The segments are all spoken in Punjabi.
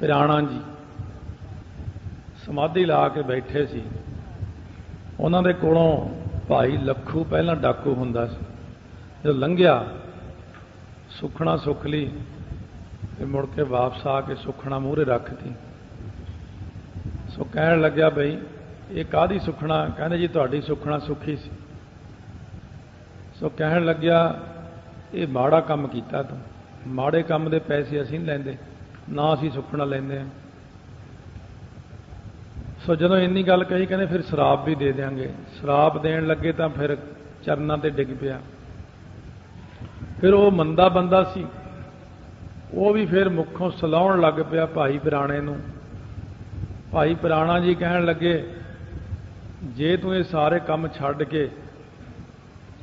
पिराणा जी समाधि ला के बैठे सी। उन्हां दे कोलों भाई लखू पहला डाकू हुंदा सी, जो लंघिया सुखना सुख ली ते मुड़ के वापस आके सुखना मूहरे रखती। सो कहण लग्या बई ये काहदी सुखना? कहंदे जी तुहाडी सुखना सुखी सी। सो कहण लग्या ये माड़ा काम कीता तूं, माड़े काम दे पैसे असीं नहीं लैंदे, ना असीं सुखना लैंदे हां। सो जदों इन्नी गल कही कहंदे फिर शराब भी दे देंगे। शराब देण लगे तां फिर चरनां ते डिग पिया। फिर वो मंदा बंदा सी, वो भी फिर मुखों सलाउण लग पिया भाई पिराणे नूं। भाई पिराणा जी कहण लगे जे तूं ये सारे काम छड्ड के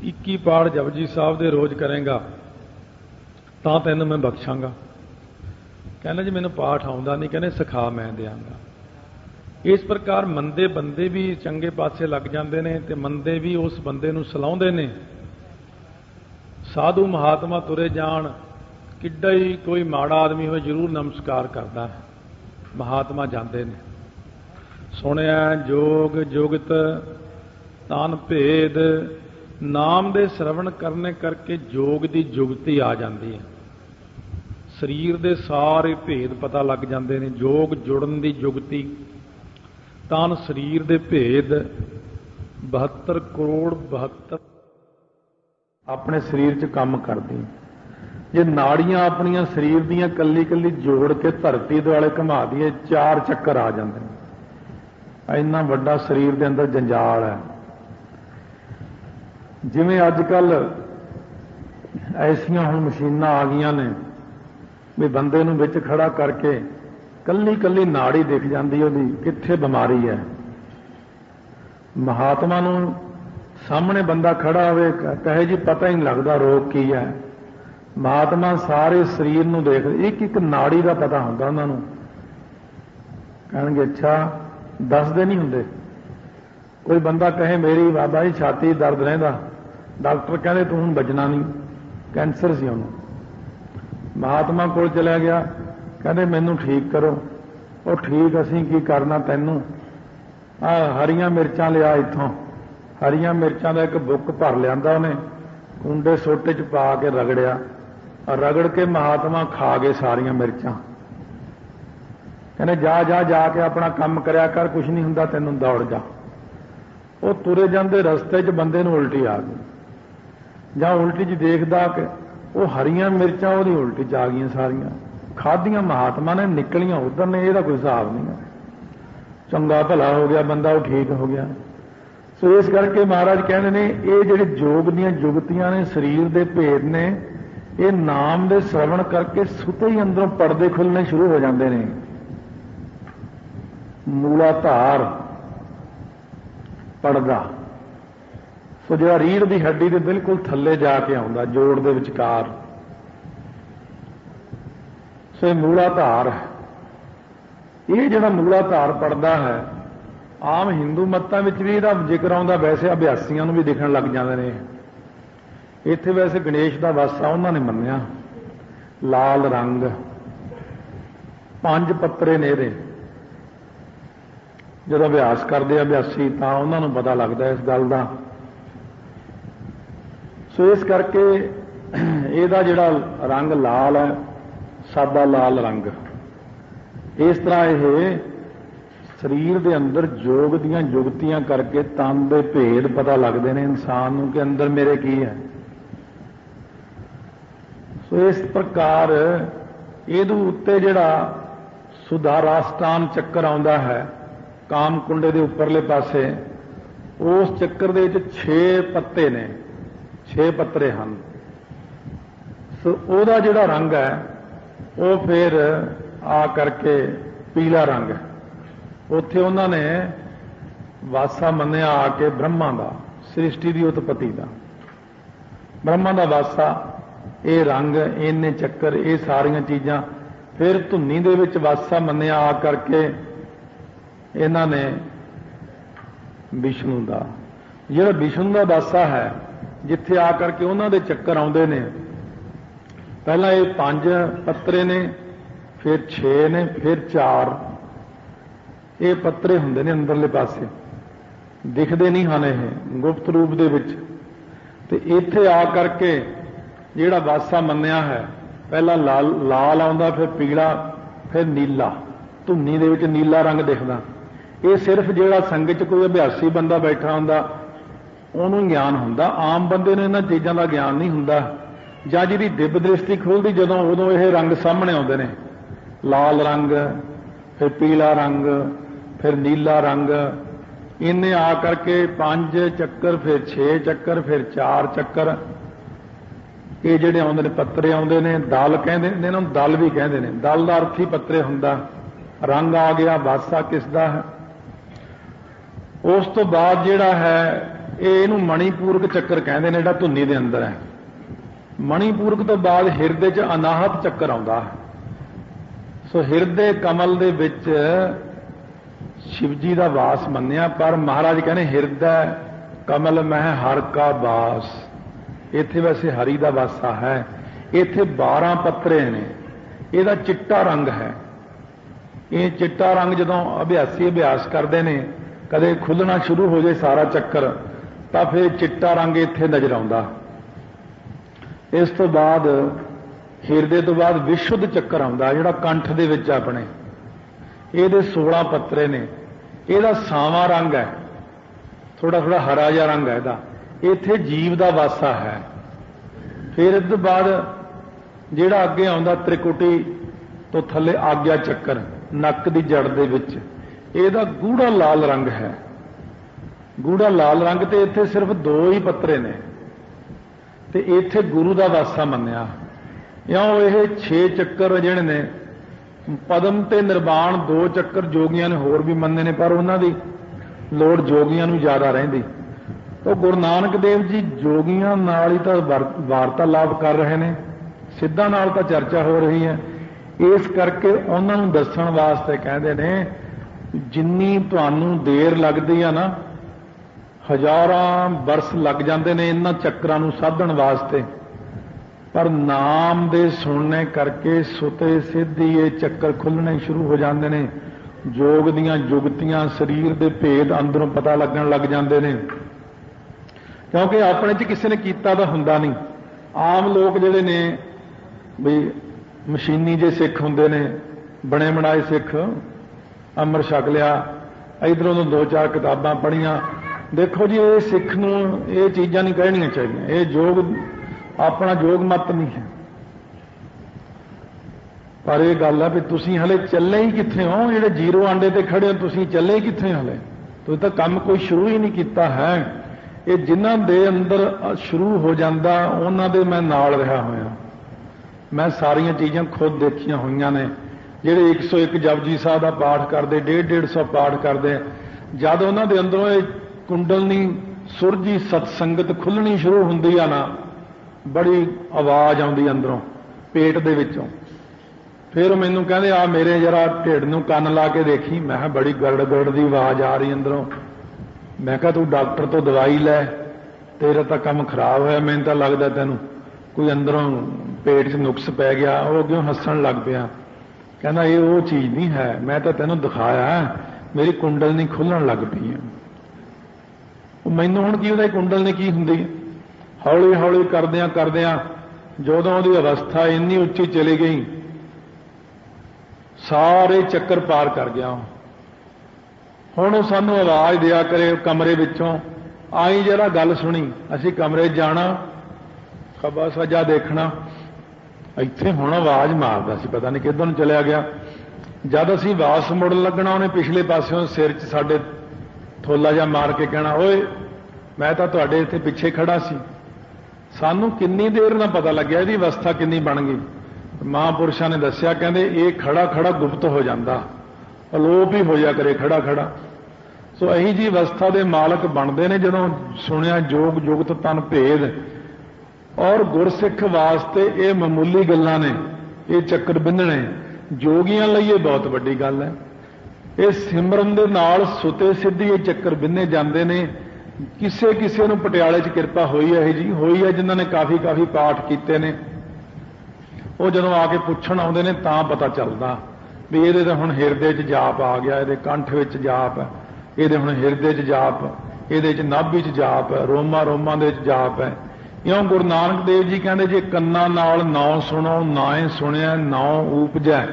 21 पाठ जपजी साहब दे रोज करेंगा तां तैनूं मैं बख्शांगा। कहना जी मैनूं पाठ आउंदा नहीं, कहने सिखा मैं देंगा। इस प्रकार मंदे बंदे भी चंगे पासे लग जाते हैं ते मंदे भी उस बंदे नूं सलाउंदे ने। साधु महात्मा तुरे जाण, किड्डा ही कोई माड़ा आदमी हो जरूर नमस्कार करता है। महात्मा जाते ने। सुनिया जोग जुगत तन भेद, नाम दे श्रवण करने करके जोग दी जुगती आ जाती है। शरीर दे सारे भेद पता लग जाते हैं। जोग जुड़न दी जुगती, तन शरीर दे भेद 72 करोड़ 72 अपने शरीर च काम करदी। जे नाड़ियां अपनियां शरीर दियां कल्ली कल्ली जोड़ के धरती दुआले घुमा दीए 4 चक्कर आ जाते हैं। इन्ना वड्डा शरीर दे अंदर जंजाल है। जिवें अजकल ऐसियां हुण मशीनां आ गईयां ने भी बंदे नूं विच खड़ा करके कल्ली कल्ली नाड़ी दिख जाती है कित्थे बीमारी है। महात्मा नूं सामने बंदा खड़ा होवे कहे जी पता ही नहीं लगता रोग की है। महात्मा सारे शरीर नूं देख, एक एक नाड़ी का पता हुंदा उन्हां नूं। कहणगे अच्छा दसदे नहीं हुंदे। कोई बंदा कहे मेरी बाबा जी छाती दर्द रहिंदा, डॉक्टर कहंदे तूं हुण बचना नहीं, कैंसर सी उहनूं। महात्मा कोल चलिया गया, कहंदे मैनूं ठीक करो। वो ठीक असीं की करना तैनूं, हरियां मिर्चां लिया इत्थों। हरियां मिर्चां दा एक बुक भर लियांदा उहने, कुंडे सोटे च पा के रगड़िया, रगड़ के महात्मा खा गए सारियां मिर्चां। कहने जा जा जाके अपना काम करया कर, कुछ नहीं हुंदा तैनूं, दौड़ जा। वो तुरे जांदे रस्ते च बंदे नूं उल्टी आ गई। जां उल्टी च देखदा कि वो हरियां मिर्चां उहदी उल्टी च आ गईयां सारियां। खादियां महात्मा ने, निकलियां उधर ने, इहदा कोई हिसाब नहीं है। चंगा भला हो गया बंदा, वो ठीक हो गया। सो इस करके महाराज कहते ने ये जिहड़े जोग दीयां जुगतियां ने, शरीर दे भेद ने, ये नाम दे श्रवण करके सुते ही अंदरों पर्दे खुलने शुरू हो जाते हैं। मूलाधार पड़दा, सो जो रीढ़ की हड्डी के बिल्कुल थल्ले जाके आउंदा, जोड़ दे विचकार, सो मूलाधार है। ये जिहड़ा मूलाधार पड़दा है, आम हिंदू मतां विच भी इहदा जिक्र आउंदा, वैसे अभ्यासियां नूं भी दिखण लग जांदे ने। इत्थे वैसे गणेश दा वासा उन्हां ने मन्निया, लाल रंग, 5 पत्रे ने इहदे। जदों अभ्यास करदे अभ्यासी तां उन्हां नूं पता लगदा इस गल दा। सो इस करके इहदा जिहड़ा रंग लाल है, सादा लाल रंग, इस तरह यह शरीर के अंदर जोग दियां जुगतियां करके तन दे भेद पता लगते हैं इंसान नूं कि अंदर मेरे की है। सो इस प्रकार इहदे उत्ते जिहड़ा सुधाराष्टान चक्कर आउंदा है काम कुंडे के उपरले पासे, उस चक्कर दे विच 6 पत्ते ने, 6 पत्रे हैं। सो उहदा जिहड़ा रंग है वो फिर आ करके पीला रंग है। उत्थे उन्होंने वासा मन्निया आके ब्रह्मा का, सृष्टि की उत्पत्ति का, ब्रह्मा का वासा, ये रंग, इन्ने चक्कर, ये सारिया चीज़ां। फिर धुनी दे विच वासा मन्निया आ करके इन्होंने विष्णु का, जिहड़ा विष्णु का वासा है, जिथे आ करके उन्होंने चक्कर आउंदे ने। पहला ये 5 पत्रे ने, फिर 6 ने, फिर 4, ये पत्रे हुंदे ने अंदरले पासे, दिखते नहीं हैं, ये गुप्त रूप दे विच। ते इत्थे आ करके जिहड़ा वासा मन्निया है, पहला लाल लाल आउंदा, फिर पीला, फिर नीला, धुन्नी दे विच नीला रंग दिखदा। ये सिर्फ जिहड़ा संग च कोई अभ्यासी बंदा बैठा हुंदा उहनूं ज्ञान हुंदा, आम बंदे नूं इन्हां चीज़ां दा ज्ञान नहीं हुंदा। जां जिहदी दिव्य दृष्टि खुलदी जदों, उदों ये रंग सामने आउंदे ने, लाल रंग, फिर पीला रंग, फिर नीला रंग। इन्हें आ करके 5 चक्कर, फिर 6 चक्कर, फिर 4 चक्कर, ये जिहड़े आउंदे ने पत्रे आउंदे ने, दल कहंदे ने, इन्हां नूं दल भी कहंदे ने। दल दा अर्थ ही पत्रे हुंदा। रंग आ गया, वासा किसदा है। उस तो बाद जिहड़ा है इहनूं मणिपूरक चक्कर कहंदे ने, जिहड़ा धुन्नी दे अंदर है। मणिपूरक तो बाद हिरदे च अनाहत चक्कर आउंदा है। सो हिरदे कमल दे विच शिवजी का वास मन्निया, पर महाराज कहने हिरदय कमल मह हर का वास। इत्थे वैसे हरि का वासा है। इत्थे 12 पत्रे ने, ਇਹਦਾ चिट्टा रंग है। ये चिट्टा रंग जदों अभ्यासी अभ्यास करते हैं, कदे खुलना शुरू हो जाए सारा चक्कर, तो फिर चिट्टा रंग इत्थे नजर आउंदा। इस तो बाद हिरदे तो बाद विशुद्ध चक्कर आउंदा, जिहड़ा कंठ दे विच अपने, ਇਹਦੇ 16 पत्रे ने। ਇਹਦਾ सावा रंग है, थोड़ा थोड़ा हरा जिहा रंग है ਇਹਦਾ। ਇੱਥੇ जीव ਦਾ वासा है। फिर इस तो बाद ਜਿਹੜਾ ਅੱਗੇ ਆਉਂਦਾ त्रिकुटी तो थले आग्या चक्कर, नक की जड़ ਦੇ ਵਿੱਚ, ਇਹਦਾ गूढ़ा लाल रंग है। गूढ़ा लाल रंग ਤੇ ਇੱਥੇ सिर्फ 2 ही पत्रे ने, ਤੇ ਇੱਥੇ गुरु ਦਾ वासा ਮੰਨਿਆ। ਇਉਂ ਇਹ 6 ਚੱਕਰ ਜਿਹੜੇ ਨੇ, पदम ते निर्वाण 2 चक्कर जोगियां ने होर भी मन्ने ने, पर उन्हां दी लोड़ जोगियां नूं ज़्यादा रहिंदी। तो गुरु नानक देव जी जोगियां नाल ही तां वार्तालाप कर रहे ने, सिद्धां नाल तां चर्चा हो रही है। इस करके उन्हां नूं दस्सण वास्ते कहंदे ने, जिन्नी तुहानूं देर लगदी आ ना, हज़ारां बरस लग जांदे ने इन्हां चक्रां नूं साधण वास्ते, पर नाम दे सुनने करके सुते सिद्धि ये चक्कर खुलने शुरू हो जाते हैं। जोग दियां जुगतियां, शरीर दे भेद अंदरों पता लगन लग जाते हैं, क्योंकि अपने च किसी ने कीता तां हुंदा नहीं। आम लोग जिहड़े ने बई मशीनी जे सिख हुंदे ने, बने बनाए सिख, अमर छक लिया, इधरों तो 2-4 किताबां पढ़ियां। देखो जी, ये सिख नूं ये चीज़ां नहीं कहणियां चाहिए। ये जोग अपना जोग मत नहीं है, पर यह गल है भी तुसीं हले चले ही कित्थे हो, जिहड़े 0 आंडे ते खड़े हो, तुसीं चले ही कित्थे हले, तुसीं तां काम कोई शुरू ही नहीं किया है। ये जिन्हां दे अंदर शुरू हो जाता उन्हां दे मैं नाल रहा होया, मैं सारियां चीज़ां खुद देखियां होईयां ने। जिहड़े 101 जपजी साहब का पाठ करते, 150-150 पाठ करते, जद उन्हां दे अंदरों ये कुंडलनी सुरजी सतसंगत खुलनी शुरू हुंदी आ ना, बड़ी आवाज़ आउंदी अंदरों पेट दे विचों। फिर मैनूं कहंदे आ मेरे जरा ढिड नूं कन्न ला के देखी। मैं कहा बड़ी गड़ गड़ दी आवाज़ आ रही अंदरों। मैं कहा तू डॉक्टर तो दवाई लै, तेरा तां काम खराब होया, मैनूं तां लगदा तैनूं कोई अंदरों पेट 'च नुक्स पै गया। वो अग्गों हੱਸਣ लग पिया, कहना ये वो चीज़ नहीं है, मैं तो तैनूं दिखाया, मेरी कुंडल नहीं खुलण लग पई है। मैनूं हुण की उहदी कुंडल ने की हुंदी, हौली हौली करदियां करदियां जदों उहदी अवस्था इन्नी उच्ची चली गई, सारे चक्कर पार कर गया। हुण सानूं आवाज़ दिया करे कमरे विचों, आई जरा गल सुनी। असीं कमरे जाना, खब्बा सज्जा देखना, इत्थे हुण आवाज़ मारदा सी, पता नहीं किधर नूं चलिया गया। जद असीं वापस मुड़न लगना, उहने पिछले पासों सिर 'च साडे थोला जिहा मार के कहना, ओए मैं तां तुहाडे इत्थे पिछे खड़ा सी। सानू किन्नी देर ना पता लग्या इहदी अवस्था किन्नी बन गई। महापुरुषां ने दस्सिया, कहंदे ये खड़ा खड़ा गुप्त हो जाता, अलोप ही हो जा करे खड़ा खड़ा। सो अही जी अवस्था के मालक बनते ने जदों सुनिया जोग जुगत तन भेद। और गुरसिख वास्ते ये मामूली गल्लां ने, ये चक्कर बिन्नणे जोगियां लई ये बहुत वड्डी गल है। ये सिमरन दे नाल सुते सिद्धि ये चक्कर बिन्ने जाते ने। किसे किसे नूं पटियाले च किरपा होई है जी, होई है जिन्हां ने काफ़ी पाठ कीते ने। ਉਹ ਜਦੋਂ ਆ ਕੇ ਪੁੱਛਣ ਆਉਂਦੇ ਨੇ ਤਾਂ ਪਤਾ ਚੱਲਦਾ ਵੀ ਇਹਦੇ ਤਾਂ ਹੁਣ ਹਿਰਦੇ 'ਚ ਜਾਪ ਆ ਗਿਆ, ਇਹਦੇ ਕੰਠ ਵਿੱਚ ਜਾਪ ਹੈ, ਇਹਦੇ ਹੁਣ ਹਿਰਦੇ 'ਚ ਜਾਪ, ਇਹਦੇ 'ਚ ਨਾਭੀ 'ਚ ਜਾਪ ਹੈ, ਰੋਮਾਂ ਰੋਮਾਂ ਦੇ 'ਚ ਜਾਪ ਹੈ। ਇਉਂ ਗੁਰੂ ਨਾਨਕ ਦੇਵ ਜੀ ਕਹਿੰਦੇ ਜੇ ਕੰਨਾਂ ਨਾਲ ਨਾਉ ਸੁਣੋ, ਨਾਏ ਸੁਣਿਆ ਨਾਉ ਊਪਜੈ।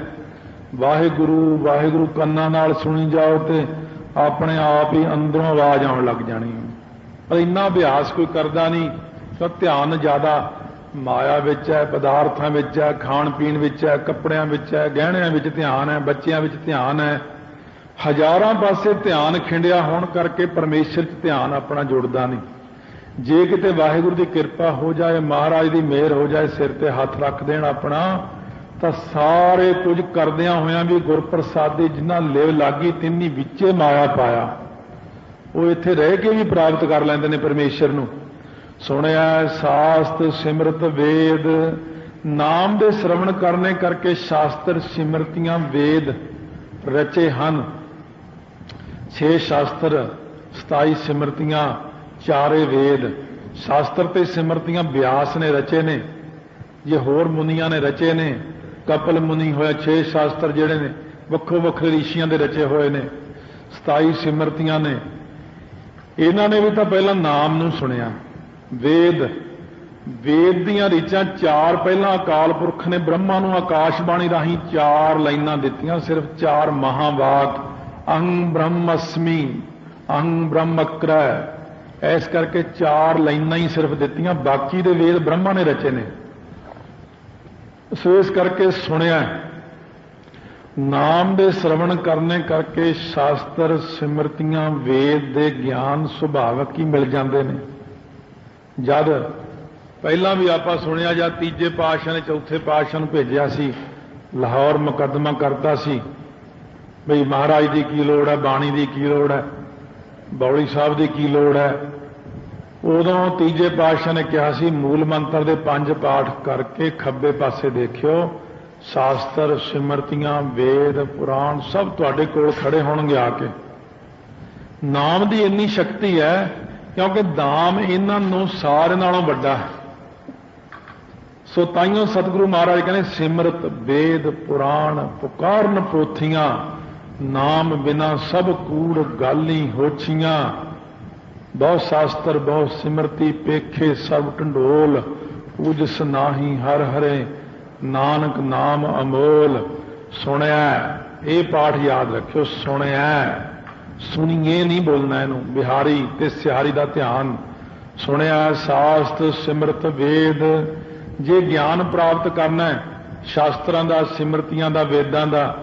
ਵਾਹਿਗੁਰੂ ਵਾਹਿਗੁਰੂ ਕੰਨਾਂ ਨਾਲ ਸੁਣੀ ਜਾਓ ਤੇ ਆਪਣੇ ਆਪ ਹੀ ਅੰਦਰੋਂ ਆਵਾਜ਼ ਆਉਣ ਲੱਗ ਜਾਣੀ। ਪਰ ਇੰਨਾ ਅਭਿਆਸ ਕੋਈ ਕਰਦਾ ਨਹੀਂ, ਤਾਂ ਧਿਆਨ ਜ਼ਿਆਦਾ ਮਾਇਆ ਵਿੱਚ ਹੈ, ਪਦਾਰਥਾਂ ਵਿੱਚ ਹੈ, ਖਾਣ ਪੀਣ ਵਿੱਚ ਹੈ, ਕੱਪੜਿਆਂ ਵਿੱਚ ਹੈ, ਗਹਿਣਿਆਂ ਵਿੱਚ ਧਿਆਨ ਹੈ, ਬੱਚਿਆਂ ਵਿੱਚ ਧਿਆਨ ਹੈ। ਹਜ਼ਾਰਾਂ ਪਾਸੇ ਧਿਆਨ ਖਿੰਡਿਆ ਹੋਣ ਕਰਕੇ ਪਰਮੇਸ਼ਰ 'ਚ ਧਿਆਨ ਆਪਣਾ ਜੁੜਦਾ ਨਹੀਂ। ਜੇ ਕਿਤੇ ਵਾਹਿਗੁਰੂ ਦੀ ਕਿਰਪਾ ਹੋ ਜਾਏ, ਮਹਾਰਾਜ ਦੀ ਮਿਹਰ ਹੋ ਜਾਏ, ਸਿਰ ਤੇ ਹੱਥ ਰੱਖ ਦੇਣ ਆਪਣਾ, ਤਾਂ ਸਾਰੇ ਕੁਝ ਕਰਦਿਆਂ ਹੋਇਆਂ ਵੀ ਗੁਰਪ੍ਰਸਾਦੀ ਜਿਨ੍ਹਾਂ ਲਿਵ ਲਾਗੀ ਤਿੰਨੀ ਵਿੱਚੇ ਮਾਇਆ ਪਾਇਆ, ਉਹ ਇੱਥੇ ਰਹਿ ਕੇ ਵੀ ਪ੍ਰਾਪਤ ਕਰ ਲੈਂਦੇ ਨੇ ਪਰਮੇਸ਼ਰ ਨੂੰ। ਸੁਣਿਆ ਸਾਸਤ ਸਿਮਰਤ ਵੇਦ, ਨਾਮ ਦੇ ਸ਼ਰਵਣ ਕਰਨੇ ਕਰਕੇ ਸ਼ਾਸਤਰ ਸਿਮਰਤੀਆਂ ਵੇਦ ਰਚੇ ਹਨ। 6 ਸ਼ਾਸਤਰ 27 ਸਿਮਰਤੀਆਂ, 4 ਵੇਦ। ਸ਼ਾਸਤਰ ਤੇ ਸਿਮਰਤੀਆਂ ਵਿਆਸ ਨੇ ਰਚੇ ਨੇ, ਜੇ ਹੋਰ ਮੁਨੀਆਂ ਨੇ ਰਚੇ ਨੇ। ਕਪਲ ਮੁਨੀ ਹੋਇਆ, 6 ਸ਼ਾਸਤਰ ਜਿਹੜੇ ਨੇ ਵੱਖੋ ਵੱਖਰੇ ਰਿਸ਼ੀਆਂ ਦੇ ਰਚੇ ਹੋਏ ਨੇ। 27 ਸਿਮਰਤੀਆਂ ਨੇ। ਇਹਨਾਂ ਨੇ ਵੀ ਤਾਂ ਪਹਿਲਾਂ ਨਾਮ ਨੂੰ ਸੁਣਿਆ। ਵੇਦ, ਵੇਦ ਦੀਆਂ ਰੀਚਾਂ 4 ਪਹਿਲਾਂ ਅਕਾਲ ਪੁਰਖ ਨੇ ਬ੍ਰਹਮਾ ਨੂੰ ਆਕਾਸ਼ਬਾਣੀ ਰਾਹੀਂ 4 ਲਾਈਨਾਂ ਦਿੱਤੀਆਂ, ਸਿਰਫ 4 ਮਹਾਵਾਕ। ਅਹੰ ਬ੍ਰਹਮਅਸਮੀ, ਅਹੰ ਬ੍ਰਹਮਅਕਰੈ। ਇਸ ਕਰਕੇ 4 ਲਾਈਨਾਂ ਹੀ ਸਿਰਫ ਦਿੱਤੀਆਂ, ਬਾਕੀ ਦੇ ਵੇਦ ਬ੍ਰਹਮਾ ਨੇ ਰਚੇ ਨੇ। ਸੋ ਇਸ ਕਰਕੇ ਸੁਣਿਆ। ਨਾਮ ਦੇ ਸ਼ਰਵਣ ਕਰਨੇ ਕਰਕੇ ਸ਼ਾਸਤਰ ਸਿਮਰਤੀਆਂ ਵੇਦ ਦੇ ਗਿਆਨ ਸੁਭਾਵਕ ਹੀ ਮਿਲ ਜਾਂਦੇ ਨੇ। ਜਦ ਪਹਿਲਾਂ ਵੀ ਆਪਾਂ ਸੁਣਿਆ, ਜਦ ਤੀਜੇ ਪਾਤਸ਼ਾਹ ਨੇ ਚੌਥੇ ਪਾਤਸ਼ਾਹ ਨੂੰ ਭੇਜਿਆ ਸੀ, ਲਾਹੌਰ ਮੁਕੱਦਮਾ ਕਰਤਾ ਸੀ ਬਈ ਮਹਾਰਾਜ ਦੀ ਕੀ ਲੋੜ ਹੈ, ਬਾਣੀ ਦੀ ਕੀ ਲੋੜ ਹੈ, ਬੌਲੀ ਸਾਹਿਬ ਦੀ ਕੀ ਲੋੜ ਹੈ। ਉਦੋਂ ਤੀਜੇ ਪਾਤਸ਼ਾਹ ਨੇ ਕਿਹਾ ਸੀ ਮੂਲ ਮੰਤਰ ਦੇ 5 ਪਾਠ ਕਰਕੇ ਖੱਬੇ ਪਾਸੇ ਦੇਖਿਓ, ਸ਼ਾਸਤਰ ਸਿਮਰਤੀਆਂ ਵੇਦ ਪੁਰਾਣ ਸਭ ਤੁਹਾਡੇ ਕੋਲ ਖੜੇ ਹੋਣਗੇ ਆ ਕੇ। ਨਾਮ ਦੀ ਇੰਨੀ ਸ਼ਕਤੀ ਹੈ ਕਿਉਂਕਿ ਨਾਮ ਇਹਨਾਂ ਨੂੰ ਸਾਰੇ ਨਾਲੋਂ ਵੱਡਾ ਹੈ। ਸੋ ਤਾਈਓ ਸਤਿਗੁਰੂ ਮਹਾਰਾਜ ਕਹਿੰਦੇ ਸਿਮਰਤ ਵੇਦ ਪੁਰਾਣ ਪੁਕਾਰਨ ਪੋਥੀਆਂ, ਨਾਮ ਬਿਨਾ ਸਭ ਕੂੜ ਗਾਲੀ ਹੋਛੀਆਂ। ਬਹੁ ਸ਼ਾਸਤਰ ਬਹੁ ਸਿਮਰਤੀ ਪੇਖੇ ਸਭ ਢੰਡੋਲ, ਪੂਜਸ ਨਾਹੀ ਹਰ ਹਰੇ ਨਾਨਕ ਨਾਮ ਅਮੋਲ। ਸੁਣਿਆ, ਇਹ ਪਾਠ ਯਾਦ ਰੱਖਿਓ, ਸੁਣਿਆ, ਸੁਣੀਏ ਨਹੀਂ ਬੋਲਣਾ ਇਹਨੂੰ, ਬਿਹਾਰੀ ਤੇ ਸਿਹਾਰੀ ਦਾ ਧਿਆਨ। ਸੁਣਿਆ ਸ਼ਾਸਤ ਸਿਮਰਤ ਵੇਦ। ਜੇ ਗਿਆਨ ਪ੍ਰਾਪਤ ਕਰਨਾ ਸ਼ਾਸਤਰਾਂ ਦਾ, ਸਿਮਰਤੀਆਂ ਦਾ, ਵੇਦਾਂ ਦਾ,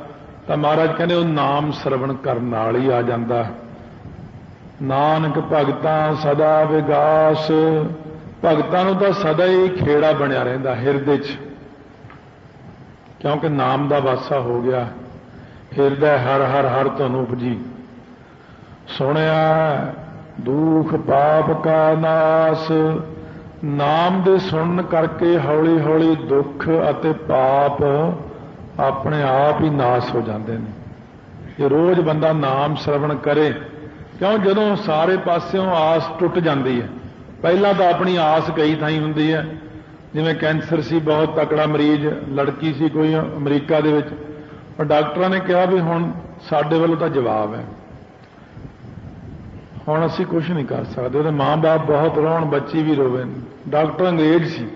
ਤਾਂ ਮਹਾਰਾਜ ਕਹਿੰਦੇ ਉਹ ਨਾਮ ਸਰਵਣ ਕਰਨ ਨਾਲ ਹੀ ਆ ਜਾਂਦਾ। ਨਾਨਕ ਭਗਤਾਂ ਸਦਾ ਵਿਗਾਸ। ਭਗਤਾਂ ਨੂੰ ਤਾਂ ਸਦਾ ਹੀ ਖੇੜਾ ਬਣਿਆ ਰਹਿੰਦਾ ਹਿਰਦੇ 'ਚ, ਕਿਉਂਕਿ ਨਾਮ ਦਾ ਵਾਸਾ ਹੋ ਗਿਆ। ਹਿਰਦਾ ਹਰ ਹਰ ਹਰ ਤੁਹਾਨੂੰ ਉਪਜੀ। ਸੁਣਿਆ ਦੁਖ ਪਾਪ ਕਾ ਨਾਸ। ਨਾਮ ਦੇ ਸੁਣਨ ਕਰਕੇ ਹੌਲੀ ਹੌਲੀ ਦੁੱਖ ਅਤੇ ਪਾਪ ਆਪਣੇ ਆਪ ਹੀ ਨਾਸ ਹੋ ਜਾਂਦੇ ਨੇ। ਜੇ ਰੋਜ਼ ਬੰਦਾ ਨਾਮ ਸ਼ਰਵਣ ਕਰੇ, ਕਿਉਂ ਜਦੋਂ ਸਾਰੇ ਪਾਸਿਓਂ ਆਸ ਟੁੱਟ ਜਾਂਦੀ ਹੈ। ਪਹਿਲਾਂ ਤਾਂ ਆਪਣੀ ਆਸ ਕਈ ਥਾਈਂ ਹੁੰਦੀ ਹੈ, ਜਿਵੇਂ ਕੈਂਸਰ ਸੀ, ਬਹੁਤ ਤਕੜਾ ਮਰੀਜ਼, ਲੜਕੀ ਸੀ ਕੋਈ ਅਮਰੀਕਾ ਦੇ ਵਿੱਚ, ਪਰ ਡਾਕਟਰਾਂ ਨੇ ਕਿਹਾ ਵੀ ਹੁਣ ਸਾਡੇ ਵੱਲੋਂ ਤਾਂ ਜਵਾਬ ਹੈ, ਹੁਣ ਅਸੀਂ ਕੁਝ ਨਹੀਂ ਕਰ ਸਕਦੇ। ਉਹਦੇ ਮਾਂ-ਬਾਪ ਬਹੁਤ ਰੋਣ, ਬੱਚੀ ਵੀ ਰੋਵੇ। ਡਾਕਟਰ ਅੰਗਰੇਜ਼ ਸੀ।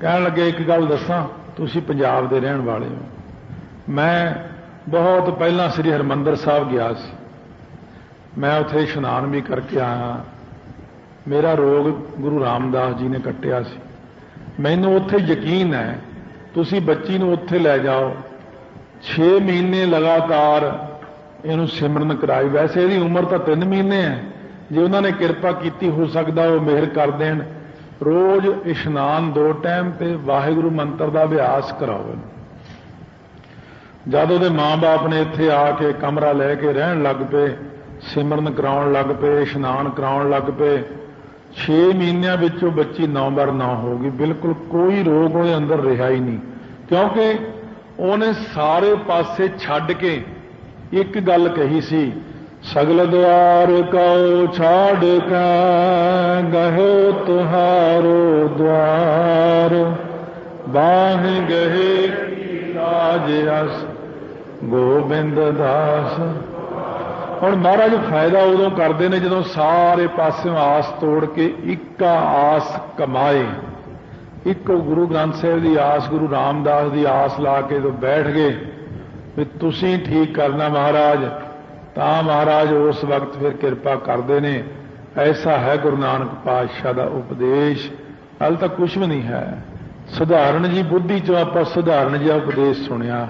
ਕਹਿਣ ਲੱਗੇ ਇੱਕ ਗੱਲ ਦੱਸਾਂ, ਤੁਸੀਂ ਪੰਜਾਬ ਦੇ ਰਹਿਣ ਵਾਲੇ ਹੋ। ਮੈਂ ਬਹੁਤ ਪਹਿਲਾਂ ਸ੍ਰੀ ਹਰਿਮੰਦਰ ਸਾਹਿਬ ਗਿਆ ਸੀ, ਮੈਂ ਉੱਥੇ ਇਸ਼ਨਾਨ ਵੀ ਕਰਕੇ ਆਇਆ। ਮੇਰਾ ਰੋਗ ਗੁਰੂ ਰਾਮਦਾਸ ਜੀ ਨੇ ਕੱਟਿਆ ਸੀ। ਮੈਨੂੰ ਉੱਥੇ ਯਕੀਨ ਹੈ, ਤੁਸੀਂ ਬੱਚੀ ਨੂੰ ਉੱਥੇ ਲੈ ਜਾਓ, 6 ਮਹੀਨੇ ਲਗਾਤਾਰ ਇਹਨੂੰ ਸਿਮਰਨ ਕਰਾਈ। ਵੈਸੇ ਇਹਦੀ ਉਮਰ ਤਾਂ 3 ਮਹੀਨੇ ਹੈ, ਜੇ ਉਹਨਾਂ ਨੇ ਕਿਰਪਾ ਕੀਤੀ ਹੋ ਸਕਦਾ ਉਹ ਮਿਹਰ ਕਰ ਦੇਣ। ਰੋਜ਼ ਇਸ਼ਨਾਨ 2 ਟਾਈਮ ਤੇ ਵਾਹਿਗੁਰੂ ਮੰਤਰ ਦਾ ਅਭਿਆਸ ਕਰਾਓ। ਜਦ ਉਹਦੇ ਮਾਂ-ਬਾਪ ਨੇ ਇੱਥੇ ਆ ਕੇ ਕਮਰਾ ਲੈ ਕੇ ਰਹਿਣ ਲੱਗ ਪਏ, ਸਿਮਰਨ ਕਰਾਉਣ ਲੱਗ ਪਏ, ਇਸ਼ਨਾਨ ਕਰਾਉਣ ਲੱਗ ਪਏ, 6 ਮਹੀਨਿਆਂ ਵਿੱਚ ਉਹ ਬੱਚੀ 9/9 ਹੋ ਗਈ। ਬਿਲਕੁਲ ਕੋਈ ਰੋਗ ਉਹਦੇ ਅੰਦਰ ਰਿਹਾ ਹੀ ਨਹੀਂ, ਕਿਉਂਕਿ ਉਹਨੇ ਸਾਰੇ ਪਾਸੇ ਛੱਡ ਕੇ ਇੱਕ ਗੱਲ ਕਹੀ ਸੀ, ਸਗਲ ਦੁਆਰ ਕਉ ਛਾੜ ਕੇ ਗਹੋ ਤੁਹਾਰੋ ਦੁਆਰ, बाह गहे राज अस गोबिंद दास। ਹੁਣ ਮਹਾਰਾਜ ਫਾਇਦਾ ਉਦੋਂ ਕਰਦੇ ਨੇ ਜਦੋਂ ਸਾਰੇ ਪਾਸਿਓਂ ਆਸ ਤੋੜ ਕੇ ਇੱਕਾ ਆਸ ਕਮਾਏ। ਇੱਕੋ ਗੁਰੂ ਗ੍ਰੰਥ ਸਾਹਿਬ ਦੀ ਆਸ, ਗੁਰੂ ਰਾਮਦਾਸ ਦੀ ਆਸ ਲਾ ਕੇ ਜਦੋਂ ਬੈਠ ਗਏ ਵੀ ਤੁਸੀਂ ਠੀਕ ਕਰਨਾ ਮਹਾਰਾਜ, ਤਾਂ ਮਹਾਰਾਜ ਉਸ ਵਕਤ ਫਿਰ ਕਿਰਪਾ ਕਰਦੇ ਨੇ। ਐਸਾ ਹੈ ਗੁਰੂ ਨਾਨਕ ਪਾਤਸ਼ਾਹ ਦਾ ਉਪਦੇਸ਼। ਹਾਲੇ ਤਾਂ ਕੁਛ ਵੀ ਨਹੀਂ ਹੈ, ਸਧਾਰਨ ਜੀ ਬੁੱਧੀ ਚੋਂ ਆਪਾਂ ਸਧਾਰਨ ਜਿਹਾ ਉਪਦੇਸ਼ ਸੁਣਿਆ।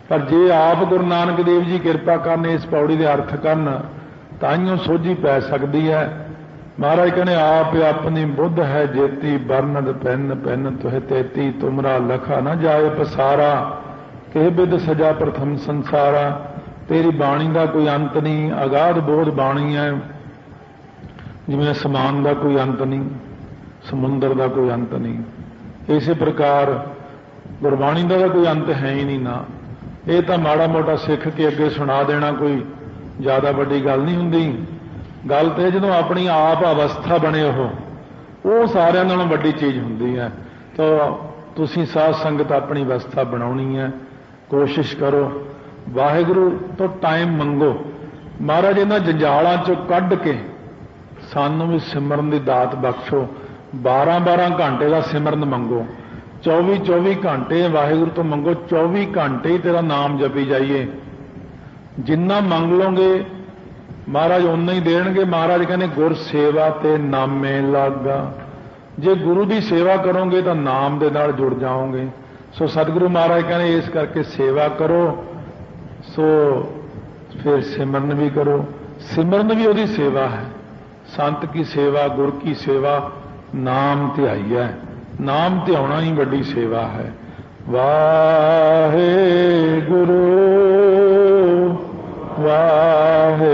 ਪਰ ਜੇ ਆਪ ਗੁਰੂ ਨਾਨਕ ਦੇਵ ਜੀ ਕਿਰਪਾ ਕਰਨ, ਇਸ ਪੌੜੀ ਦੇ ਅਰਥ ਕਰਨ, ਤਾਈਓ ਸੋਝੀ ਪੈ ਸਕਦੀ ਹੈ। ਮਹਾਰਾਜ ਕਹਿੰਦੇ ਆਪ ਆਪਣੀ ਬੁੱਧ ਹੈ ਜੇਤੀ, ਬਰਨਦ ਪੈਨ ਪੈਨ ਤੁਹ ਤੇਤੀ, ਤੁਮਰਾ ਲਖਾ ਨਾ ਜਾਏ ਪਸਾਰਾ, ਕਿਹ ਬਿਦ ਸਜਾ ਪ੍ਰਥਮ ਸੰਸਾਰਾ। ਤੇਰੀ ਬਾਣੀ ਦਾ ਕੋਈ ਅੰਤ ਨਹੀਂ, ਅਗਾਧ ਬੋਧ ਬਾਣੀ ਹੈ, ਜਿਵੇਂ ਅਸਮਾਨ ਦਾ ਕੋਈ ਅੰਤ ਨਹੀਂ, ਸਮੁੰਦਰ ਦਾ ਕੋਈ ਅੰਤ ਨਹੀਂ। ਇਸੇ ਪ੍ਰਕਾਰ ਗੁਰਬਾਣੀ ਦਾ ਕੋਈ ਅੰਤ ਹੈ ਹੀ ਨਹੀਂ ਨਾ। ਇਹ ਤਾਂ ਮਾੜਾ ਮੋਟਾ ਸਿੱਖ ਕੇ ਅੱਗੇ ਸੁਣਾ ਦੇਣਾ ਕੋਈ ਜ਼ਿਆਦਾ ਵੱਡੀ ਗੱਲ ਨਹੀਂ ਹੁੰਦੀ। ਗੱਲ ਤੇ ਜਦੋਂ ਆਪਣੀ ਆਪ ਅਵਸਥਾ ਬਣੇ ਉਹ ਸਾਰਿਆਂ ਨਾਲੋਂ ਵੱਡੀ ਚੀਜ਼ ਹੁੰਦੀ ਹੈ। ਤਾਂ ਤੁਸੀਂ ਸਾਧ ਸੰਗਤ ਆਪਣੀ ਅਵਸਥਾ ਬਣਾਉਣੀ ਹੈ, ਕੋਸ਼ਿਸ਼ ਕਰੋ। ਵਾਹਿਗੁਰੂ ਤੋਂ ਟਾਈਮ ਮੰਗੋ। ਮਹਾਰਾਜ ਇਹਨਾਂ ਜੰਜਾਲਾਂ ਚੋਂ ਕੱਢ ਕੇ ਸਾਨੂੰ ਵੀ ਸਿਮਰਨ ਦੀ ਦਾਤ ਬਖਸ਼ੋ। 12-12 ਘੰਟੇ ਦਾ ਸਿਮਰਨ ਮੰਗੋ, 24-24 ਘੰਟੇ ਵਾਹਿਗੁਰੂ ਤੋਂ ਮੰਗੋ, 24 ਘੰਟੇ ਹੀ ਤੇਰਾ ਨਾਮ ਜਪੀ ਜਾਈਏ। ਜਿੰਨਾ ਮੰਗ ਲਓਗੇ ਮਹਾਰਾਜ ਓਨਾ ਹੀ ਦੇਣਗੇ। ਮਹਾਰਾਜ ਕਹਿੰਦੇ ਗੁਰ ਸੇਵਾ ਤੇ ਨਾਮੇ ਲਾਗਾ। ਜੇ ਗੁਰੂ ਦੀ ਸੇਵਾ ਕਰੋਗੇ ਤਾਂ ਨਾਮ ਦੇ ਨਾਲ ਜੁੜ ਜਾਓਗੇ। ਸੋ ਸਤਿਗੁਰੂ ਮਹਾਰਾਜ ਕਹਿੰਦੇ ਇਸ ਕਰਕੇ ਸੇਵਾ ਕਰੋ, ਸੋ ਫਿਰ ਸਿਮਰਨ ਵੀ ਕਰੋ। ਸਿਮਰਨ ਵੀ ਉਹਦੀ ਸੇਵਾ ਹੈ। ਸੰਤ ਕੀ ਸੇਵਾ, ਗੁਰ ਕੀ ਸੇਵਾ, ਨਾਮ ਧਿਆਈ ਹੈ। ਨਾਮ ਧਿਆਉਣਾ ਹੀ ਵੱਡੀ ਸੇਵਾ ਹੈ। ਵਾਹਿਗੁਰੂ ਵਾਹਿਗੁਰੂ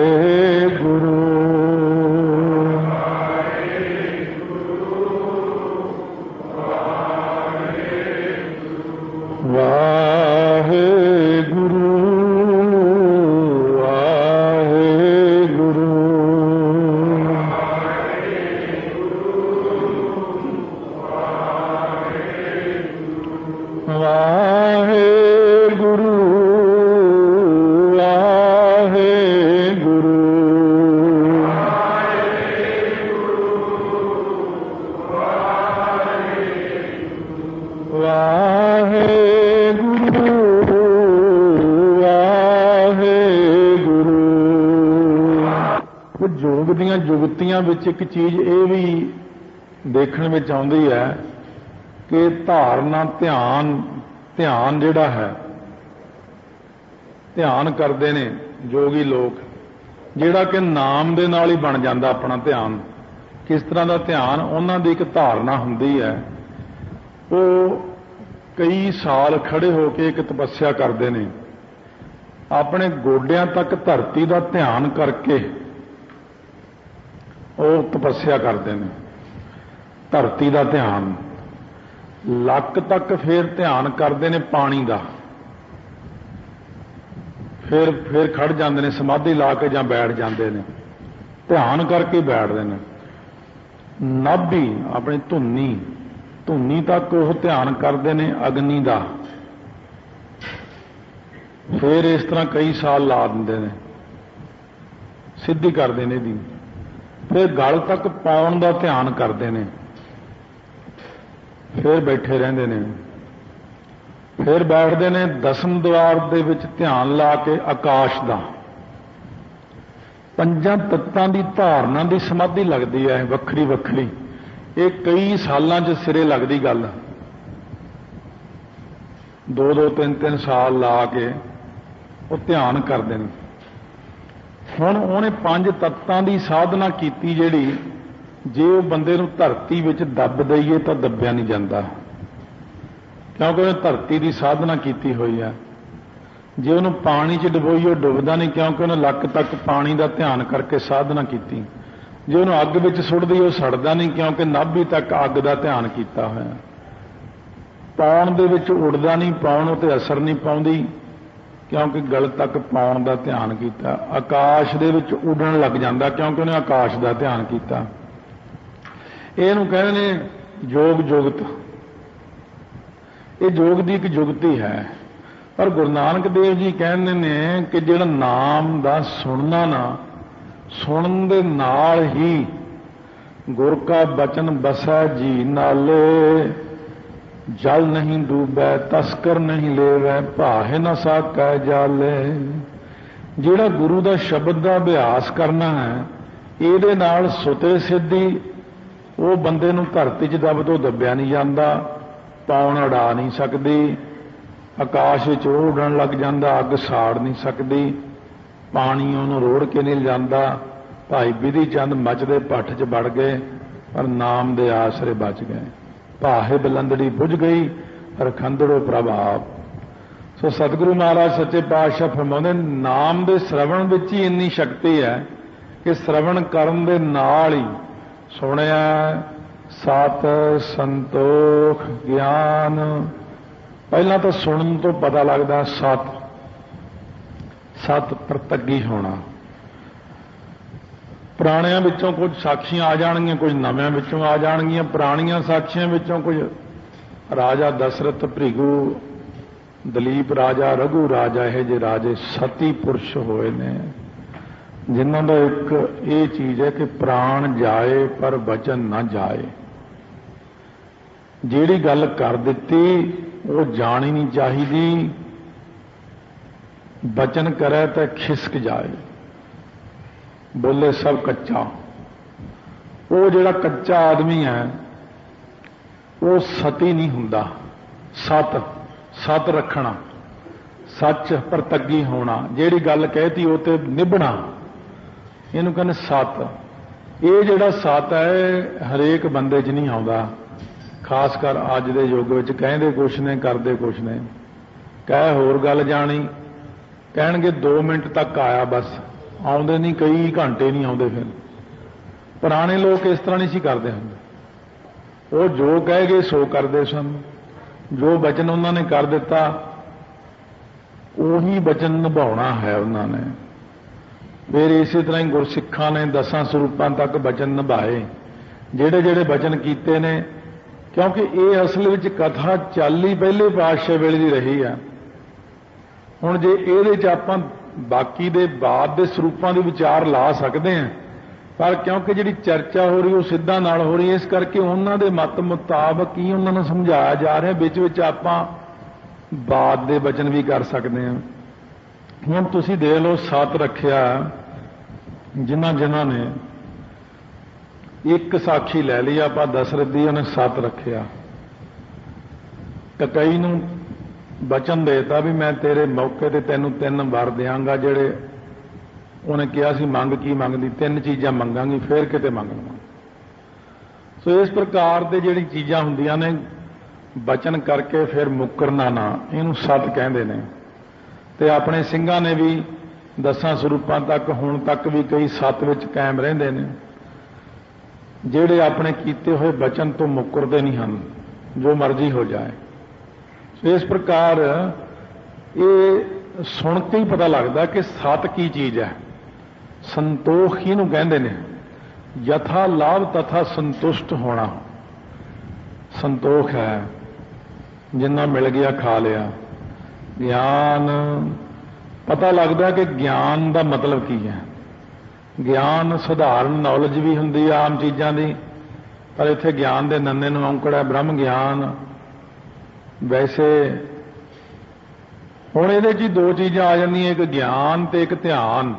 ਵਾਹਿਗੁਰੂ ਯੋਗ ਦੀਆਂ ਜੁਗਤੀਆਂ ਵਿੱਚ ਇੱਕ ਚੀਜ਼ ਇਹ ਵੀ ਦੇਖਣ ਵਿੱਚ ਆਉਂਦੀ ਹੈ ਕਿ ਧਾਰਨਾ, ਧਿਆਨ ਜਿਹੜਾ ਹੈ, ਧਿਆਨ ਕਰਦੇ ਨੇ ਜੋਗੀ ਲੋਕ, ਜਿਹੜਾ ਕਿ ਨਾਮ ਦੇ ਨਾਲ ਹੀ ਬਣ ਜਾਂਦਾ ਆਪਣਾ ਧਿਆਨ। ਕਿਸ ਤਰ੍ਹਾਂ ਦਾ ਧਿਆਨ? ਉਹਨਾਂ ਦੀ ਇੱਕ ਧਾਰਨਾ ਹੁੰਦੀ ਹੈ। ਉਹ ਕਈ ਸਾਲ ਖੜੇ ਹੋ ਕੇ ਇੱਕ ਤਪੱਸਿਆ ਕਰਦੇ ਨੇ, ਆਪਣੇ ਗੋਡਿਆਂ ਤੱਕ ਧਰਤੀ ਦਾ ਧਿਆਨ ਕਰਕੇ ਉਹ ਤਪੱਸਿਆ ਕਰਦੇ ਨੇ। ਧਰਤੀ ਦਾ ਧਿਆਨ, ਲੱਕ ਤੱਕ ਫਿਰ ਧਿਆਨ ਕਰਦੇ ਨੇ ਪਾਣੀ ਦਾ, ਫਿਰ ਖੜ ਜਾਂਦੇ ਨੇ ਸਮਾਧੀ ਲਾ ਕੇ ਜਾਂ ਬੈਠ ਜਾਂਦੇ ਨੇ, ਧਿਆਨ ਕਰਕੇ ਬੈਠਦੇ ਨੇ। ਨਾਭੀ ਆਪਣੀ ਧੁੰਨੀ ਤੱਕ ਉਹ ਧਿਆਨ ਕਰਦੇ ਨੇ ਅਗਨੀ ਦਾ। ਫਿਰ ਇਸ ਤਰ੍ਹਾਂ ਕਈ ਸਾਲ ਲਾ ਦਿੰਦੇ ਨੇ, ਸਿੱਧੀ ਕਰਦੇ ਨੇ ਇਹਦੀ। ਫਿਰ ਗਲ ਤੱਕ ਪਾਉਣ ਦਾ ਧਿਆਨ ਕਰਦੇ ਨੇ, ਫਿਰ ਬੈਠੇ ਰਹਿੰਦੇ ਨੇ। ਫਿਰ ਬੈਠਦੇ ਨੇ ਦਸਮ ਦੁਆਰ ਦੇ ਵਿੱਚ ਧਿਆਨ ਲਾ ਕੇ ਆਕਾਸ਼ ਦਾ। 5 ਤੱਤਾਂ ਦੀ ਧਾਰਨਾ ਦੀ ਸਮਾਧੀ ਲੱਗਦੀ ਹੈ ਵੱਖਰੀ ਵੱਖਰੀ। ਇਹ ਕਈ ਸਾਲਾਂ 'ਚ ਸਿਰੇ ਲੱਗਦੀ ਗੱਲ। 2-2 3-3 ਸਾਲ ਲਾ ਕੇ ਉਹ ਧਿਆਨ ਕਰਦੇ ਨੇ। ਹੁਣ ਉਹਨੇ 5 ਤੱਤਾਂ ਦੀ ਸਾਧਨਾ ਕੀਤੀ ਜਿਹੜੀ, ਜੇ ਉਹ ਬੰਦੇ ਨੂੰ ਧਰਤੀ ਵਿੱਚ ਦੱਬ ਦਈਏ ਤਾਂ ਦੱਬਿਆ ਨਹੀਂ ਜਾਂਦਾ, ਕਿਉਂਕਿ ਉਹਨੇ ਧਰਤੀ ਦੀ ਸਾਧਨਾ ਕੀਤੀ ਹੋਈ ਹੈ। ਜੇ ਉਹਨੂੰ ਪਾਣੀ 'ਚ ਡੁਬੋਈਏ ਉਹ ਡੁੱਬਦਾ ਨਹੀਂ, ਕਿਉਂਕਿ ਉਹਨੇ ਲੱਕ ਤੱਕ ਪਾਣੀ ਦਾ ਧਿਆਨ ਕਰਕੇ ਸਾਧਨਾ ਕੀਤੀ। ਜੇ ਉਹਨੂੰ ਅੱਗ ਵਿੱਚ ਸੁੱਟ ਦਈਏ ਉਹ ਸੜਦਾ ਨਹੀਂ, ਕਿਉਂਕਿ ਨਾਭੀ ਤੱਕ ਅੱਗ ਦਾ ਧਿਆਨ ਕੀਤਾ ਹੋਇਆ। ਪਾਉਣ ਦੇ ਵਿੱਚ ਉੱਡਦਾ ਨਹੀਂ, ਪਾਉਣ ਉਤੇ ਅਸਰ ਨਹੀਂ ਪਾਉਂਦੀ, ਕਿਉਂਕਿ ਗਲ ਤੱਕ ਪਾਉਣ ਦਾ ਧਿਆਨ ਕੀਤਾ। ਆਕਾਸ਼ ਦੇ ਵਿੱਚ ਉੱਡਣ ਲੱਗ ਜਾਂਦਾ, ਕਿਉਂਕਿ ਉਹਨੇ ਆਕਾਸ਼ ਦਾ ਧਿਆਨ ਕੀਤਾ। ਇਹਨੂੰ ਕਹਿੰਦੇ ਨੇ ਯੋਗ ਜੁਗਤ। ये योग की एक जुगती है। पर गुरु नानक देव जी कहते ने कि जिहड़ा नाम दा सुनना ना, सुनन दे नाल ही गुर का बचन बसै जी नाले, जल नहीं डूबै तस्कर नहीं लेवै, भाहे न साकै जाले। जिहड़ा गुरु दा शब्द दा अभ्यास करना है, ਇਹਦੇ ਨਾਲ ਸੁਤੇ ਸਿੱਧੀ ਉਹ ਬੰਦੇ ਨੂੰ ਧਰਤੀ 'ਚ ਦਬ ਤੋਂ ਦੱਬਿਆ ਨਹੀਂ ਜਾਂਦਾ, ਪੌਣ ਅੜਾ ਨਹੀਂ ਸਕਦੀ, ਆਕਾਸ਼ ਵਿੱਚ ਉਹ ਉੱਡਣ ਲੱਗ ਜਾਂਦਾ, ਅੱਗ ਸਾੜ ਨਹੀਂ ਸਕਦੀ, ਪਾਣੀ ਉਹਨੂੰ ਰੋੜ ਕੇ ਨਹੀਂ ਜਾਂਦਾ। ਭਾਈ ਬਿਧੀ ਚੰਦ ਮੱਚਦੇ ਭੱਠ 'ਚ ਵੜ ਗਏ ਪਰ ਨਾਮ ਦੇ ਆਸਰੇ ਬਚ ਗਏ। ਭਾਹੇ ਬਲੰਦੜੀ ਬੁਝ ਗਈ ਰਖੰਦੜੋ ਪ੍ਰਭਾਵ। ਸੋ ਸਤਿਗੁਰੂ ਮਹਾਰਾਜ ਸੱਚੇ ਪਾਤਸ਼ਾਹ ਫਰਮਾਉਂਦੇ ਨਾਮ ਦੇ ਸ਼ਰਵਣ ਵਿੱਚ ਹੀ ਇੰਨੀ ਸ਼ਕਤੀ ਹੈ कि श्रवण करन दे नाल ही सुनिया सत संतोख ज्ञान। पहला तो सुनन तो पता लगता सत, सत प्रतगी होना। पुराणियां विचों कुछ साखियां आ जाणगियां, कुछ नव्यां विचों आ जाणगियां। पुराणियां साखियां विचों कुछ राजा दशरथ, भृगु, दलीप राजा, रघु राजा, यह जे राजे सती पुरुष होए ने, जिन्हों का एक ये चीज है कि प्राण जाए पर वचन ना जाए। जिहड़ी गल कर दिती वो जानी नहीं चाहिए, वचन करे तो खिसक जाए, बोले सब कच्चा। वो जिहड़ा कच्चा आदमी है वो सती नहीं हुंदा। सत, सत रखना, सच प्रतगी होना, जिहड़ी गल कहती वो ते निभना, ਇਹਨੂੰ ਕਹਿੰਦੇ ਸਤ। ਇਹ ਜਿਹੜਾ ਸਤ ਹੈ ਹਰੇਕ ਬੰਦੇ 'ਚ ਨਹੀਂ ਆਉਂਦਾ। ਖਾਸ ਕਰ ਅੱਜ ਦੇ ਯੁੱਗ ਵਿੱਚ ਕਹਿੰਦੇ ਕੁਛ ਨੇ ਕਰਦੇ ਕੁਛ ਨੇ। ਕਹਿ ਹੋਰ ਗੱਲ ਜਾਣੀ, ਕਹਿਣਗੇ 2 ਮਿੰਟ ਤੱਕ ਆਇਆ ਬਸ, ਆਉਂਦੇ ਨਹੀਂ, ਕਈ ਘੰਟੇ ਨਹੀਂ ਆਉਂਦੇ। ਫਿਰ ਪੁਰਾਣੇ ਲੋਕ ਇਸ ਤਰ੍ਹਾਂ ਨਹੀਂ ਸੀ ਕਰਦੇ ਹੁੰਦੇ। ਉਹ ਜੋ ਕਹਿ ਗਏ ਸੋ ਕਰਦੇ ਸਨ। ਜੋ ਬਚਨ ਉਹਨਾਂ ਨੇ ਕਰ ਦਿੱਤਾ ਉਹੀ ਬਚਨ ਨਿਭਾਉਣਾ ਹੈ ਉਹਨਾਂ ਨੇ। फिर इसी तरह ही गुरसिखा ने 10 ਸਰੂਪਾਂ तक बचन निभाए, ਜਿਹੜੇ ਜਿਹੜੇ बचन ਕੀਤੇ ਨੇ। क्योंकि ये असल में कथा चल ही पहले पातशाह वेले दी रही है। हुण जे ਇਹਦੇ 'ਚ ਆਪਾਂ बाकी दे बाद दे ਸਰੂਪਾਂ ਦੇ विचार ला सकते हैं, पर क्योंकि जिहड़ी चर्चा हो रही वो सिद्धा नाल हो रही है, इस करके उन्हां दे मत मुताबक ही उन्हां नूं समझाया जा रहा। विच विच आपां बाद दे बचन भी कर सकते हैं। ਹੁਣ ਤੁਸੀਂ ਦੇਖ ਲਓ ਸਤ ਰੱਖਿਆ, ਜਿਨ੍ਹਾਂ ਜਿਨ੍ਹਾਂ ਨੇ ਇੱਕ ਸਾਖੀ ਲੈ ਲਈ ਆਪਾਂ ਦਸ਼ਰਥ ਦੀ, ਉਹਨੇ ਸਤ ਰੱਖਿਆ। ਤਾਂ ਕਈ ਨੂੰ ਬਚਨ ਦੇਤਾ ਵੀ ਮੈਂ ਤੇਰੇ ਮੌਕੇ ਤੇ ਤੈਨੂੰ 3 ਵਰ ਦਿਆਂਗਾ, ਜਿਹੜੇ ਉਹਨੇ ਕਿਹਾ ਸੀ ਮੰਗ ਕੀ ਮੰਗਦੀ, 3 ਚੀਜ਼ਾਂ ਮੰਗਾਂਗੀ ਫੇਰ ਕਿਤੇ ਮੰਗ ਲਵਾਂ। ਸੋ ਇਸ ਪ੍ਰਕਾਰ ਦੇ ਜਿਹੜੀ ਚੀਜ਼ਾਂ ਹੁੰਦੀਆਂ ਨੇ ਬਚਨ ਕਰਕੇ ਫਿਰ ਮੁੱਕਰਨਾ ਨਾ, ਇਹਨੂੰ ਸਤ ਕਹਿੰਦੇ ਨੇ। ਤੇ ਆਪਣੇ ਸਿੰਘਾਂ ਨੇ ਵੀ 10 ਸਰੂਪਾਂ ਤੱਕ ਹੁਣ ਤੱਕ ਵੀ ਕਈ ਸਤ ਵਿੱਚ ਕਾਇਮ ਰਹਿੰਦੇ ਨੇ, ਜਿਹੜੇ ਆਪਣੇ ਕੀਤੇ ਹੋਏ ਬਚਨ ਤੋਂ ਮੁੱਕਰਦੇ ਨਹੀਂ ਹਨ, ਜੋ ਮਰਜ਼ੀ ਹੋ ਜਾਏ। ਇਸ ਪ੍ਰਕਾਰ ਇਹ ਸੁਣ ਕੇ ਹੀ ਪਤਾ ਲੱਗਦਾ ਕਿ ਸਤ ਕੀ ਚੀਜ਼ ਹੈ। ਸੰਤੋਖ ਇਹਨੂੰ ਕਹਿੰਦੇ ਨੇ, ਯਥਾ ਲਾਭ ਤਥਾ ਸੰਤੁਸ਼ਟ ਹੋਣਾ ਸੰਤੋਖ ਹੈ। ਜਿੰਨਾ ਮਿਲ ਗਿਆ ਖਾ ਲਿਆ। ਗਿਆਨ पता लगता कि ज्ञान का मतलब की है। ज्ञान सधारण नॉलेज भी होंगी आम चीज़ों की, पर इत्थे ज्ञान के नन्ने नूं औंकड़ है ब्रह्म ज्ञान। वैसे हुण इहदे च 2 चीज़ां आ जांदियां, एक ज्ञान ते एक ध्यान।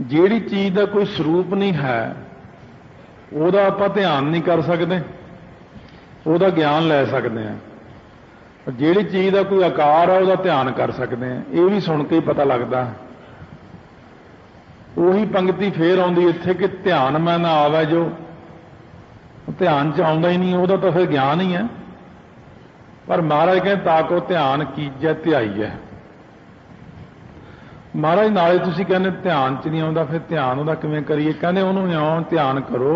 जिहड़ी चीज़ का कोई स्वरूप नहीं है उहदा आपां ध्यान नहीं कर सकते, उहदा ज्ञान लै सकते हैं। जिहड़ी चीज़ का कोई आकार है उसका ध्यान कर सकते हैं। ये भी सुन के ही पता लगता है। उही पंक्ति फिर आउंदी इत्थे कि ध्यान में ना आवे, जो ध्यान च आउंदा ही नहीं उसदा तो फिर ज्ञान ही है। पर महाराज कहते ताको ध्यान कीजै ध्याई है। महाराज नाले तुसीं कहंदे ध्यान च नहीं आउंदा, फिर ध्यान उहदा किवें करिए? कहंदे उहनूं इउं ध्यान करो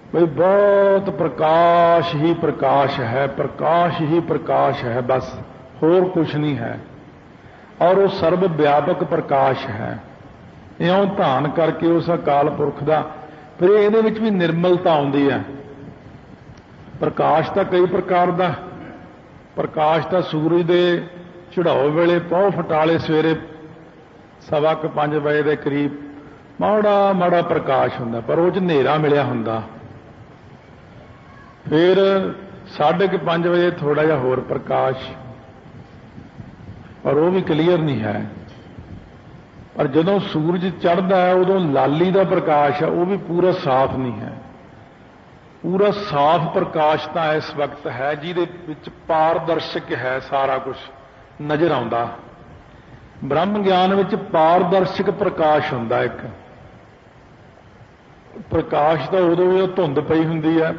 भाई बहुत प्रकाश ही प्रकाश है, प्रकाश ही प्रकाश है, बस होर कुछ नहीं है। और वो सर्व व्यापक प्रकाश है। इउं धान करके उस अकाल पुरख का फिर ये भी निर्मलता आउंदी है। ਪ੍ਰਕਾਸ਼ ਤਾਂ ਕਈ ਪ੍ਰਕਾਰ ਦਾ। ਪ੍ਰਕਾਸ਼ ਤਾਂ ਸੂਰਜ ਦੇ ਚੜਾਓ ਵੇਲੇ ਪਹੁ ਫਟਾਲੇ ਸਵੇਰੇ 4:15 ਵਜੇ ਦੇ ਕਰੀਬ ਮਾੜਾ ਮਾੜਾ ਪ੍ਰਕਾਸ਼ ਹੁੰਦਾ, ਪਰ ਉਹ 'ਚ ਹਨੇਰਾ ਮਿਲਿਆ ਹੁੰਦਾ। ਫਿਰ 5:30 ਵਜੇ ਥੋੜਾ ਜਿਹਾ ਹੋਰ ਪ੍ਰਕਾਸ਼, ਪਰ ਉਹ ਵੀ ਕਲੀਅਰ ਨਹੀਂ ਹੈ। ਪਰ ਜਦੋਂ ਸੂਰਜ ਚੜ੍ਹਦਾ ਹੈ ਉਦੋਂ ਲਾਲੀ ਦਾ ਪ੍ਰਕਾਸ਼ ਹੈ, ਉਹ ਵੀ ਪੂਰਾ ਸਾਫ਼ ਨਹੀਂ ਹੈ। ਪੂਰਾ ਸਾਫ਼ ਪ੍ਰਕਾਸ਼ ਤਾਂ ਇਸ ਵਕਤ ਹੈ ਜਿਹਦੇ ਵਿੱਚ ਪਾਰਦਰਸ਼ਕ ਹੈ, ਸਾਰਾ ਕੁਝ ਨਜ਼ਰ ਆਉਂਦਾ। ਬ੍ਰਹਮ ਗਿਆਨ ਵਿੱਚ ਪਾਰਦਰਸ਼ਕ ਪ੍ਰਕਾਸ਼ ਹੁੰਦਾ। ਇੱਕ ਪ੍ਰਕਾਸ਼ ਤਾਂ ਉਦੋਂ ਵੀ ਧੁੰਦ ਪਈ ਹੁੰਦੀ ਹੈ,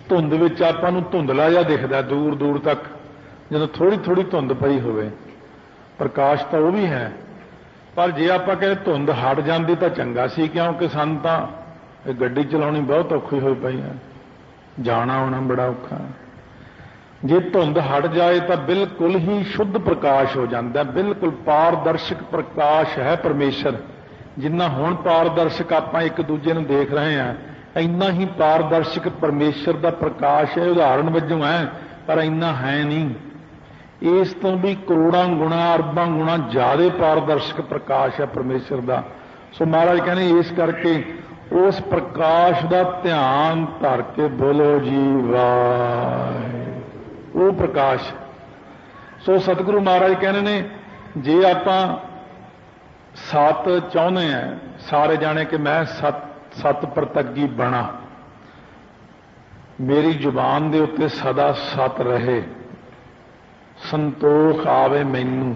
ਧੁੰਦ ਵਿੱਚ ਆਪਾਂ ਨੂੰ ਧੁੰਦਲਾ ਜਿਹਾ ਦਿਖਦਾ ਦੂਰ ਦੂਰ ਤੱਕ, ਜਦੋਂ ਥੋੜੀ ਥੋੜੀ ਧੁੰਦ ਪਈ ਹੋਵੇ। ਪ੍ਰਕਾਸ਼ ਤਾਂ ਉਹ ਵੀ ਹੈ, ਪਰ ਜੇ ਆਪਾਂ ਕਹਿੰਦੇ ਧੁੰਦ ਹਟ ਜਾਂਦੀ ਤਾਂ ਚੰਗਾ ਸੀ, ਕਿਉਂਕਿ ਸਾਨੂੰ ਤਾਂ ਇਹ ਗੱਡੀ ਚਲਾਉਣੀ ਬਹੁਤ ਔਖੀ ਹੋਈ ਪਈ ਹੈ, ਜਾਣਾ ਆਉਣਾ ਬੜਾ ਔਖਾ। ਜੇ ਧੁੰਦ ਹਟ ਜਾਏ ਤਾਂ ਬਿਲਕੁਲ ਹੀ ਸ਼ੁੱਧ ਪ੍ਰਕਾਸ਼ ਹੋ ਜਾਂਦਾ, ਬਿਲਕੁਲ ਪਾਰਦਰਸ਼ਕ ਪ੍ਰਕਾਸ਼ ਹੈ ਪਰਮੇਸ਼ਰ। ਜਿੰਨਾ ਹੁਣ ਪਾਰਦਰਸ਼ਕ ਆਪਾਂ ਇੱਕ ਦੂਜੇ ਨੂੰ ਦੇਖ ਰਹੇ ਹਾਂ, ਇੰਨਾ ਹੀ ਪਾਰਦਰਸ਼ਕ ਪਰਮੇਸ਼ਰ ਦਾ ਪ੍ਰਕਾਸ਼ ਹੈ। ਉਦਾਹਰਣ ਵਜੋਂ ਹੈ, ਪਰ ਇੰਨਾ ਹੈ ਨਹੀਂ। ਇਸ ਤੋਂ ਵੀ ਕਰੋੜਾਂ ਗੁਣਾ ਅਰਬਾਂ ਗੁਣਾ ਜ਼ਿਆਦਾ ਪਾਰਦਰਸ਼ਕ ਪ੍ਰਕਾਸ਼ ਹੈ ਪਰਮੇਸ਼ਰ ਦਾ। ਸੋ ਮਹਾਰਾਜ ਕਹਿੰਦੇ ਇਸ ਕਰਕੇ ਉਸ ਪ੍ਰਕਾਸ਼ ਦਾ ਧਿਆਨ ਧਰ ਕੇ ਬੋਲੋ ਜੀ ਵਾਹਿਗੁਰੂ। ਉਹ ਪ੍ਰਕਾਸ਼। ਸੋ ਸਤਿਗੁਰੂ ਮਹਾਰਾਜ ਕਹਿੰਦੇ ਨੇ, ਜੇ ਆਪਾਂ ਸਤ ਚਾਹੁੰਦੇ ਆ ਸਾਰੇ ਜਾਣੇ ਕਿ ਮੈਂ ਸਤ ਪ੍ਰਤੱਗੀ ਬਣਾ, ਮੇਰੀ ਜ਼ੁਬਾਨ ਦੇ ਉੱਤੇ ਸਦਾ ਸਤ ਰਹੇ, ਸੰਤੋਖ ਆਵੇ ਮੈਨੂੰ,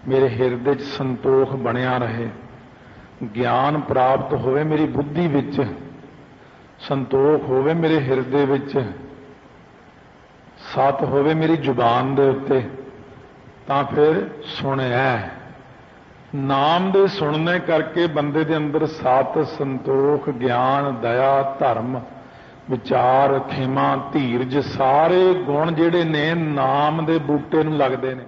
ਮੇਰੇ ਹਿਰਦੇ 'ਚ ਸੰਤੋਖ ਬਣਿਆ ਰਹੇ, ਗਿਆਨ ਪ੍ਰਾਪਤ ਹੋਵੇ ਮੇਰੀ ਬੁੱਧੀ ਵਿੱਚ, ਸੰਤੋਖ ਹੋਵੇ ਮੇਰੇ ਹਿਰਦੇ ਵਿੱਚ, ਸਤ ਹੋਵੇ ਮੇਰੀ ਜ਼ੁਬਾਨ ਦੇ ਉੱਤੇ, ਤਾਂ ਫਿਰ ਸੁਣਿਆ। ਨਾਮ ਦੇ ਸੁਣਨੇ ਕਰਕੇ ਬੰਦੇ ਦੇ ਅੰਦਰ ਸਤ, ਸੰਤੋਖ, ਗਿਆਨ, ਦਇਆ, ਧਰਮ, ਵਿਚਾਰ, ਖਿਮਾ, ਧੀਰਜ, ਸਾਰੇ ਗੁਣ ਜਿਹੜੇ ਨੇ ਨਾਮ ਦੇ ਬੂਟੇ ਨੂੰ ਲੱਗਦੇ ਨੇ।